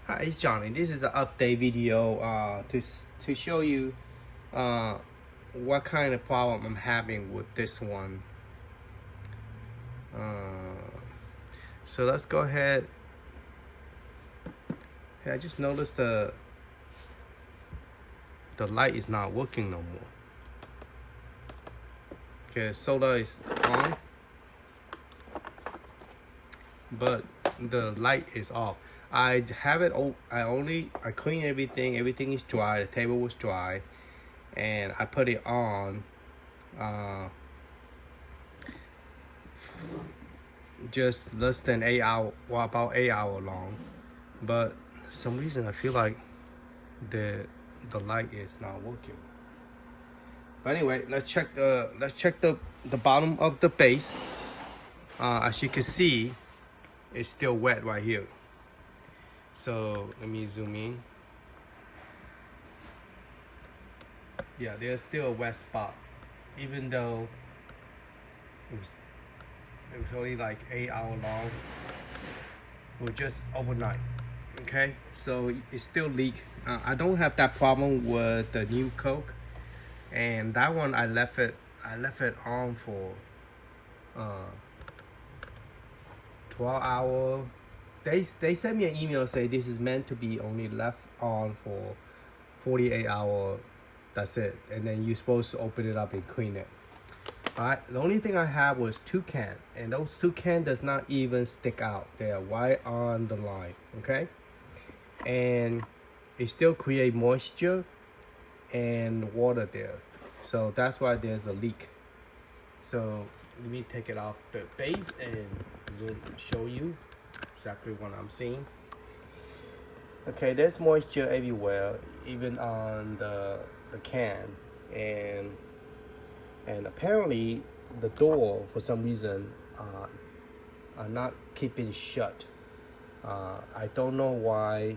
Hi, it's Johnny. This is an update video to show you what kind of problem I'm having with this one. So let's go ahead. Hey, I just noticed the light is not working no more. Okay, solar is on, but the light is off. I have it. I clean everything. Everything is dry. The table was dry, and I put it on. Just less than 8 hours, well, about 8 hours long. But for some reason I feel like the light is not working. But anyway, let's check the bottom of the base. As you can see, it's still wet right here. So let me zoom in. Yeah, there's still a wet spot, even though it was only like 8 hours long. It was just overnight. Okay, so it still leak. I don't have that problem with the new Coke, and that one I left it on for 12 hours. They sent me an email say this is meant to be only left on for 48 hours. That's it, and then you're supposed to open it up and clean it. Alright, the only thing I have was 2 cans, and those 2 cans does not even stick out. They are right on the line, okay? And it still create moisture and water there. So that's why there's a leak. So let me take it off the base and show you exactly what I'm seeing. Okay, there's moisture everywhere, even on the can, and apparently the door for some reason are not keeping shut. I don't know why.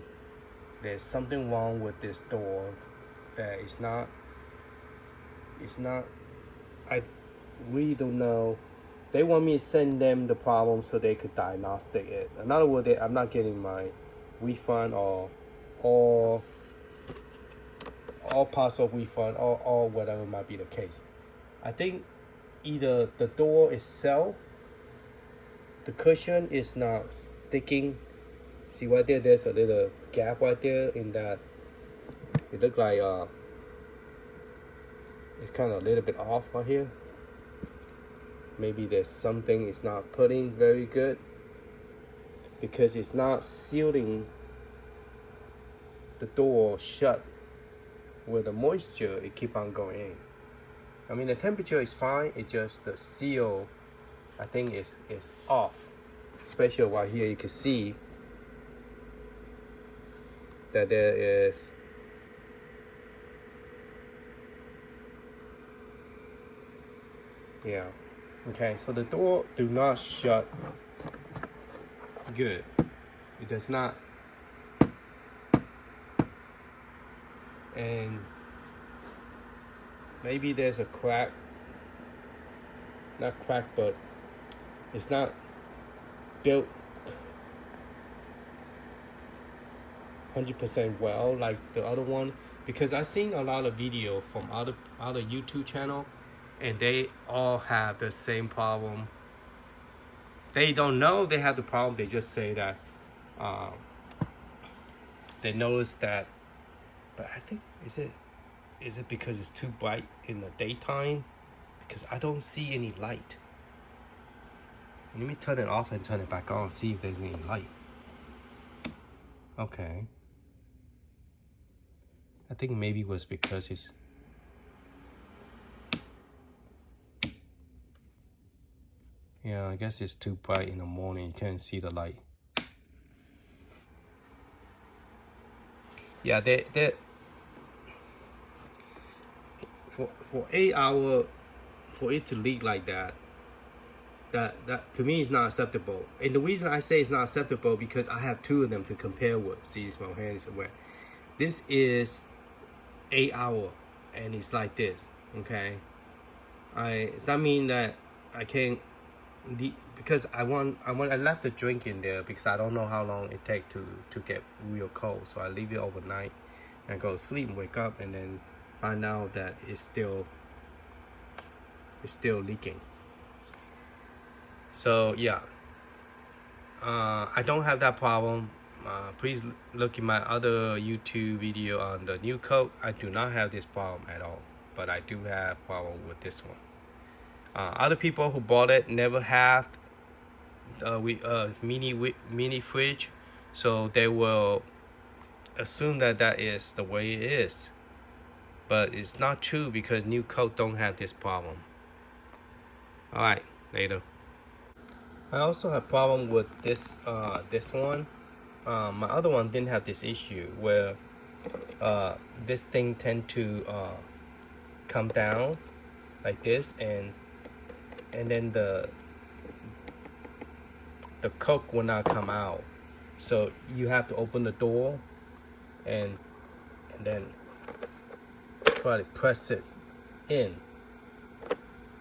There's something wrong with this door that it's not. I really don't know. They want me to send them the problem so they could diagnostic it. In other words, I'm not getting my refund or all partial refund or whatever might be the case. I think either the door itself, the cushion is not sticking. See right there, there's a little gap right there in that. It looks like it's kind of a little bit off right here. Maybe there's something it's not putting very good, because it's not sealing the door shut with the moisture. It keep on going in. I mean, the temperature is fine. It's just the seal, I think, is off. Especially right here, you can see that there is okay, so the door do not shut good. It does not. And maybe there's a crack, not crack, but it's not built 100% well like the other one, because I've seen a lot of video from other YouTube channel, and they all have the same problem. They don't know they have the problem. They just say that they notice that. But I think is it because it's too bright in the daytime? Because I don't see any light. Let me turn it off and turn it back on, see if there's any light. Okay. I think maybe it was because it's. Yeah, I guess it's too bright in the morning. You can't see the light. Yeah, they for 8 hours, for it to leak like that to me is not acceptable. And the reason I say it's not acceptable, because I have 2 of them to compare with. See, my hands are wet. This is 8 hours, and it's like this. Okay, that mean that I can't because I left the drink in there because I don't know how long it take to get real cold. So I leave it overnight and go to sleep and wake up and then find out that it's still leaking. So yeah, I don't have that problem. Please look at my other YouTube video on the new Coke. I do not have this problem at all, but I do have problem with this one. Other people who bought it never have mini fridge, so they will assume that that is the way it is, but it's not true because new Coke don't have this problem. All right, later. I also have problem with this one. My other one didn't have this issue where this thing tend to come down like this, and then the Coke will not come out. So you have to open the door and then try to press it in.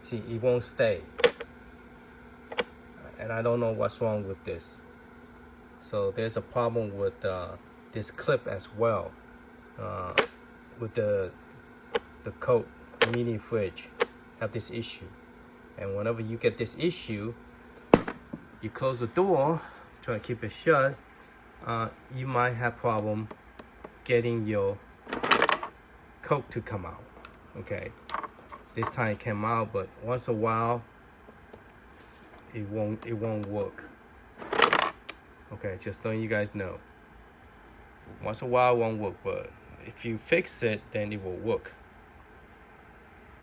See, it won't stay. And I don't know what's wrong with this. So there's a problem with this clip as well. With the Coke mini fridge have this issue. And whenever you get this issue, you close the door, try to keep it shut, you might have problem getting your Coke to come out. Okay, this time it came out, but once in a while it won't work. Okay, just letting you guys know. Once in a while it won't work, but if you fix it, then it will work.